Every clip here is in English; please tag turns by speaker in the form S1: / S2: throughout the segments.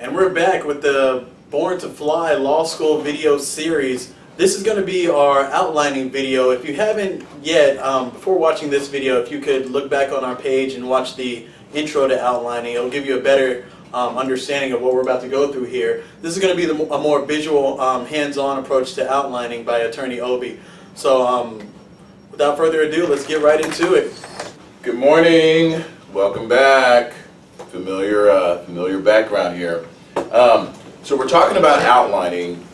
S1: And we're back with the Born to Fly Law School video series. This is going to be our outlining video. If you haven't yet, before watching this video, if you could look back on our page and watch the intro to outlining, it'll give you a better understanding of what we're about to go through here. This is going to be a more visual, hands-on approach to outlining by Attorney Obi. So without further ado, let's get right into it.
S2: Good morning. Welcome back. Familiar background here. So we're talking about outlining.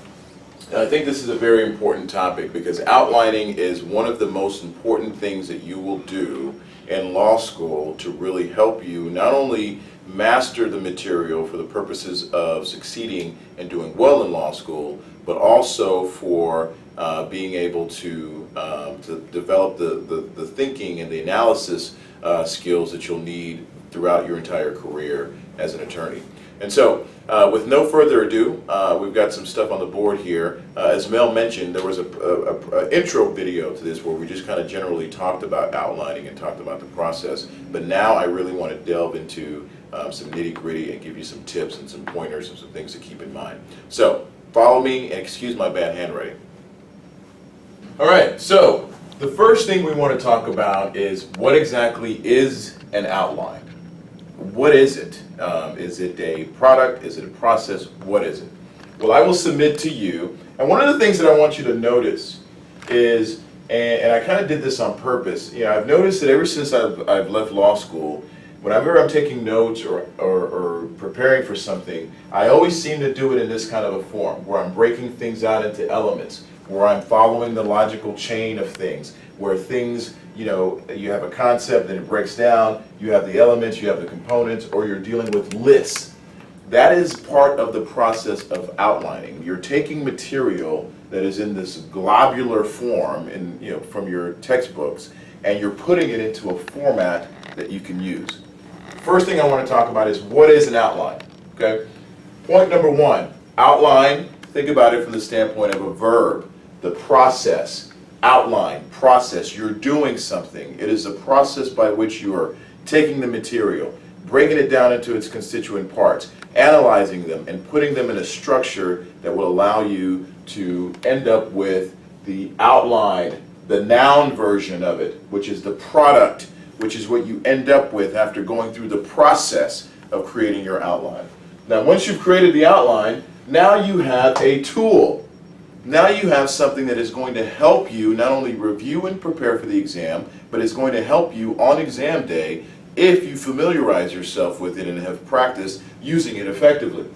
S2: And I think this is a very important topic because outlining is one of the most important things that you will do in law school to really help you not only master the material for the purposes of succeeding and doing well in law school, but also for being able to develop the thinking and the analysis skills that you'll need throughout your entire career as an attorney. And so, with no further ado, we've got some stuff on the board here. As Mel mentioned, there was a intro video to this where we just kind of generally talked about outlining and talked about the process. But now I really want to delve into some nitty-gritty and give you some tips and some pointers and some things to keep in mind. So, follow me and excuse my bad handwriting. All right, so the first thing we want to talk about is what exactly is an outline? What is it? Is it a product? Is it a process? What is it? Well, I will submit to you, and one of the things that I want you to notice is, and I kind of did this on purpose, I've noticed that ever since I've left law school, whenever I'm taking notes or preparing for something, I always seem to do it in this kind of a form, where I'm breaking things out into elements, where I'm following the logical chain of things, where things, you have a concept, then it breaks down, you have the elements, you have the components, or you're dealing with lists. That is part of the process of outlining. You're taking material that is in this globular form from your textbooks, and you're putting it into a format that you can use. First thing I want to talk about is what is an outline, okay? Point number one, outline, think about it from the standpoint of a verb, the process. Outline, process, you're doing something. It is a process by which you are taking the material, breaking it down into its constituent parts, analyzing them, and putting them in a structure that will allow you to end up with the outline, the noun version of it, which is the product, which is what you end up with after going through the process of creating your outline. Now, once you've created the outline, now you have a tool. Now you have something that is going to help you not only review and prepare for the exam, but is going to help you on exam day if you familiarize yourself with it and have practiced using it effectively.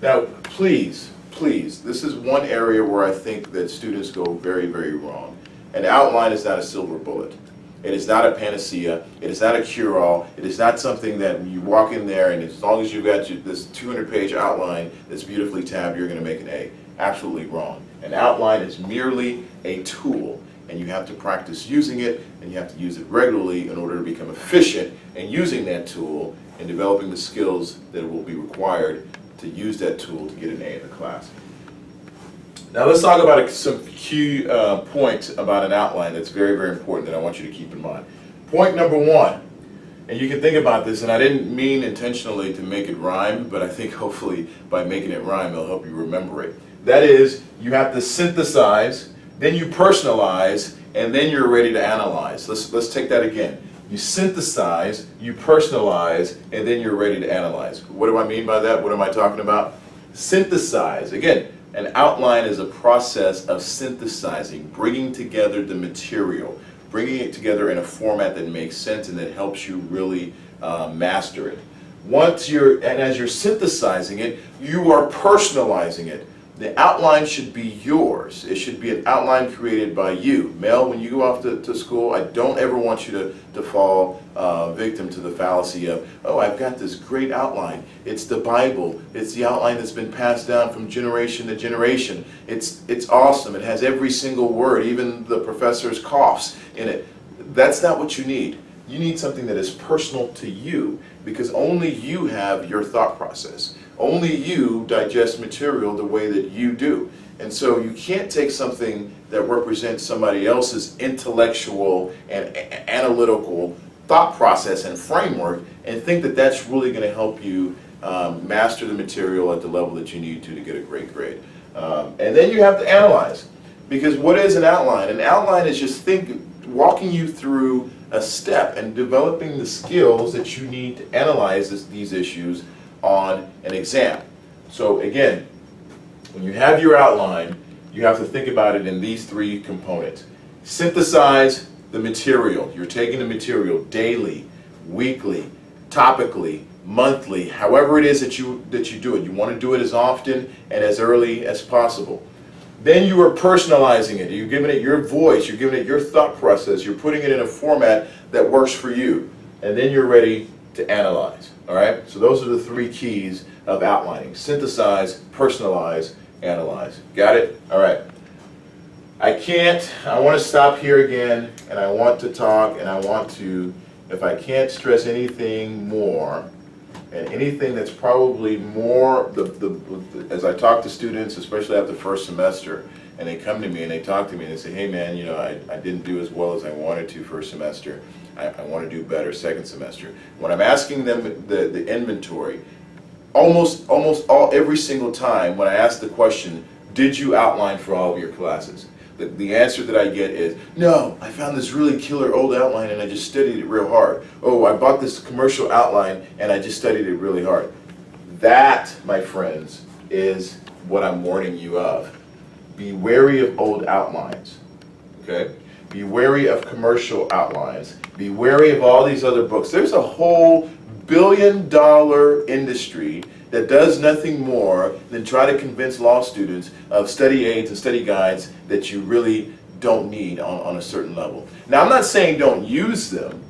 S2: Now, please, this is one area where I think that students go very, very wrong. An outline is not a silver bullet. It is not a panacea. It is not a cure-all. It is not something that you walk in there and as long as you've got this 200-page outline that's beautifully tabbed, you're going to make an A. Absolutely wrong. An outline is merely a tool, and you have to practice using it, and you have to use it regularly in order to become efficient in using that tool and developing the skills that will be required to use that tool to get an A in the class. Now let's talk about some key points about an outline that's very, very important that I want you to keep in mind. Point number one, and you can think about this, and I didn't mean intentionally to make it rhyme, but I think hopefully by making it rhyme, it'll help you remember it. That is, you have to synthesize, then you personalize, and then you're ready to analyze. Let's take that again. You synthesize, you personalize, and then you're ready to analyze. What do I mean by that? What am I talking about? Synthesize. Again, an outline is a process of synthesizing, bringing together the material, bringing it together in a format that makes sense and that helps you really master it. As you're synthesizing it, you are personalizing it. The outline should be yours. It should be an outline created by you. Mel, when you go off to school, I don't ever want you to fall victim to the fallacy of, oh, I've got this great outline. It's the Bible. It's the outline that's been passed down from generation to generation. It's awesome. It has every single word, even the professor's coughs in it. That's not what you need. You need something that is personal to you because only you have your thought process. Only you digest material the way that you do. And so you can't take something that represents somebody else's intellectual and analytical thought process and framework and think that that's really going to help you master the material at the level that you need to get a great grade. And then you have to analyze. Because what is an outline? An outline is just walking you through a step and developing the skills that you need to analyze these issues on an exam. So again, when you have your outline, you have to think about it in these three components. Synthesize the material. You're taking the material daily, weekly, topically, monthly, however it is that you do it. You want to do it as often and as early as possible. Then you are personalizing it. You're giving it your voice. You're giving it your thought process. You're putting it in a format that works for you. And then you're ready to analyze. All right? So those are the three keys of outlining. Synthesize, personalize, analyze. Got it? All right. I want to stop here again, and I want to talk, and I want to, if I can't stress anything more, and anything that's probably more, as I talk to students, especially after first semester, and they come to me and they talk to me and they say, hey man, I didn't do as well as I wanted to first semester. I want to do better second semester. When I'm asking them the inventory, every single time when I ask the question, did you outline for all of your classes? The answer that I get is, no, I found this really killer old outline and I just studied it real hard. Oh, I bought this commercial outline and I just studied it really hard. That, my friends, is what I'm warning you of. Be wary of old outlines, okay? Be wary of commercial outlines. Be wary of all these other books. There's a whole billion-dollar industry that does nothing more than try to convince law students of study aids and study guides that you really don't need on a certain level. Now, I'm not saying don't use them.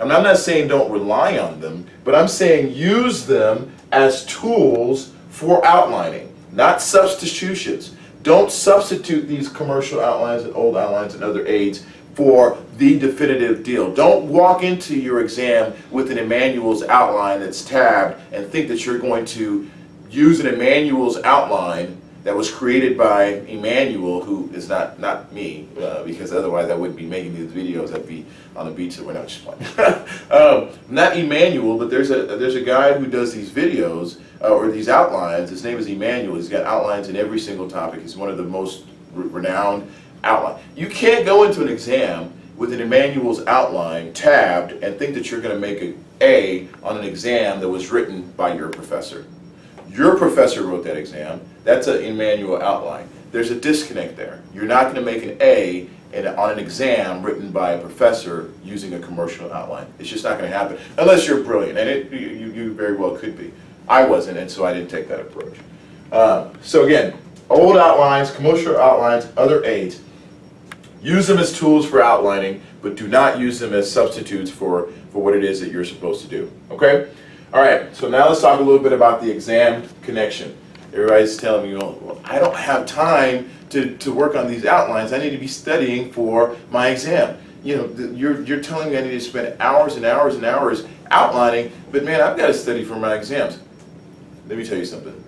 S2: I'm not saying don't rely on them, but I'm saying use them as tools for outlining, not substitutions. Don't substitute these commercial outlines and old outlines and other aids for the definitive deal. Don't walk into your exam with an Emmanuel's outline that's tabbed and think that you're going to use an Emmanuel's outline that was created by Emmanuel, who is not me, because otherwise I wouldn't be making these videos. I'd be on the beach somewhere. Not just playing. Not Emmanuel, but there's a guy who does these videos or these outlines. His name is Emmanuel. He's got outlines in every single topic. He's one of the most renowned outline. You can't go into an exam with an Emmanuel's outline tabbed and think that you're going to make an A on an exam that was written by your professor. Your professor wrote that exam. That's an Emmanuel outline. There's a disconnect there. You're not going to make an A on an exam written by a professor using a commercial outline. It's just not going to happen unless you're brilliant, and you very well could be. I wasn't, and so I didn't take that approach. So again, old outlines, commercial outlines, other aids. Use them as tools for outlining, but do not use them as substitutes for what it is that you're supposed to do. Okay? All right, so now let's talk a little bit about the exam connection. Everybody's telling me, well, I don't have time to work on these outlines. I need to be studying for my exam. You're telling me I need to spend hours and hours and hours outlining, but man, I've got to study for my exams. Let me tell you something.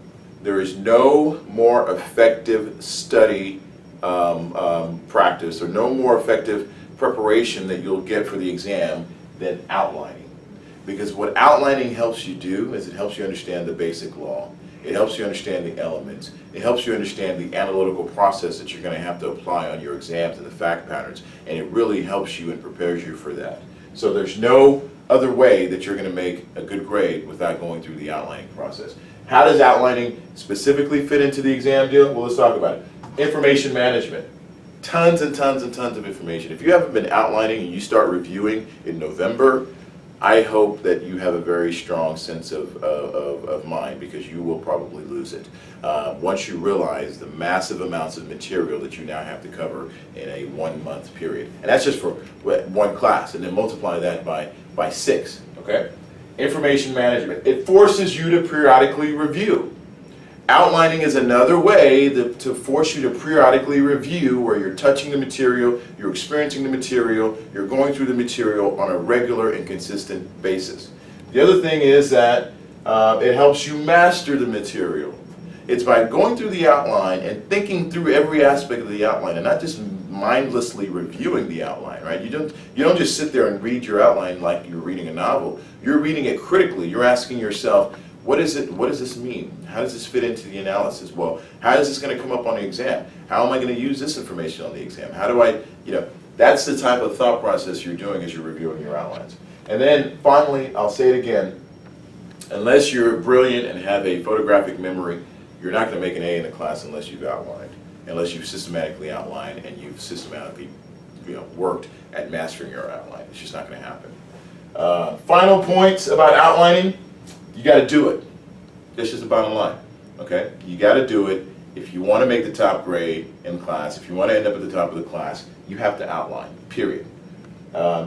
S2: There is no more effective study practice or no more effective preparation that you'll get for the exam than outlining. Because what outlining helps you do is it helps you understand the basic law. It helps you understand the elements. It helps you understand the analytical process that you're going to have to apply on your exams and the fact patterns. And it really helps you and prepares you for that. So there's no other way that you're going to make a good grade without going through the outlining process. How does outlining specifically fit into the exam deal? Well, let's talk about it. Information management. Tons and tons and tons of information. If you haven't been outlining and you start reviewing in November, I hope that you have a very strong sense of mind, because you will probably lose it once you realize the massive amounts of material that you now have to cover in a 1 month period. And that's just for one class, and then multiply that by 6, okay? Information management. It forces you to periodically review. Outlining is another way to force you to periodically review, where you're touching the material, you're experiencing the material, you're going through the material on a regular and consistent basis. The other thing is that it helps you master the material. It's by going through the outline and thinking through every aspect of the outline, and not just mindlessly reviewing the outline, right? You don't just sit there and read your outline like you're reading a novel. You're reading it critically. You're asking yourself, What is it? What does this mean? How does this fit into the analysis? Well, how is this going to come up on the exam? How am I going to use this information on the exam? How do I, that's the type of thought process you're doing as you're reviewing your outlines. And then finally, I'll say it again, unless you're brilliant and have a photographic memory, you're not going to make an A in the class unless you've outlined, unless you've systematically outlined and you've systematically worked at mastering your outline. It's just not going to happen. Final points about outlining, you got to do it. That's just the bottom line, okay? You got to do it. If you want to make the top grade in class, if you want to end up at the top of the class, you have to outline, period.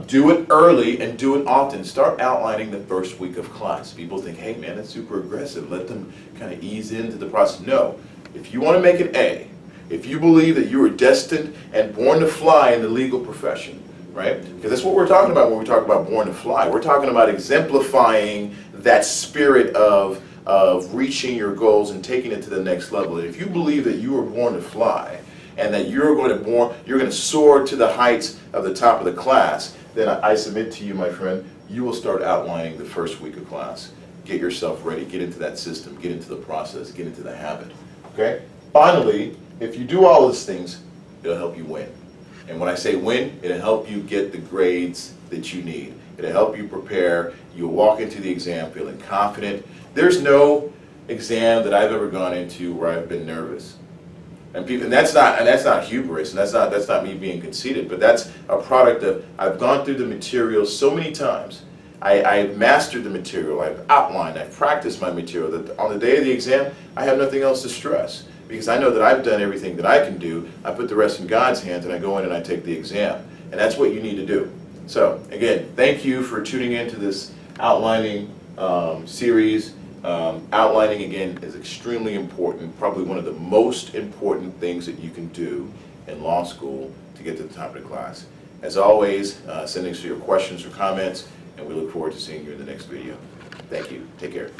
S2: Do it early and do it often. Start outlining the first week of class. People think, hey man, that's super aggressive. Let them kind of ease into the process. No, if you want to make an A, if you believe that you are destined and born to fly in the legal profession, right? Because that's what we're talking about when we talk about born to fly. We're talking about exemplifying that spirit of reaching your goals and taking it to the next level. And if you believe that you were born to fly, and that you're going to soar to the heights of the top of the class, then I submit to you, my friend, you will start outlining the first week of class. Get yourself ready, get into that system, get into the process, get into the habit, okay? Finally, if you do all those things, it'll help you win. And when I say win, it'll help you get the grades that you need. It'll help you prepare. You'll walk into the exam feeling confident. There's no exam that I've ever gone into where I've been nervous. And that's not hubris, and that's not me being conceited, but that's a product of I've gone through the material so many times. I've mastered the material, I've outlined, I've practiced my material, that on the day of the exam, I have nothing else to stress. Because I know that I've done everything that I can do, I put the rest in God's hands, and I go in and I take the exam. And that's what you need to do. So, again, thank you for tuning into this outlining series. Outlining, again, is extremely important, probably one of the most important things that you can do in law school to get to the top of the class. As always, send us your questions or comments, and we look forward to seeing you in the next video. Thank you. Take care.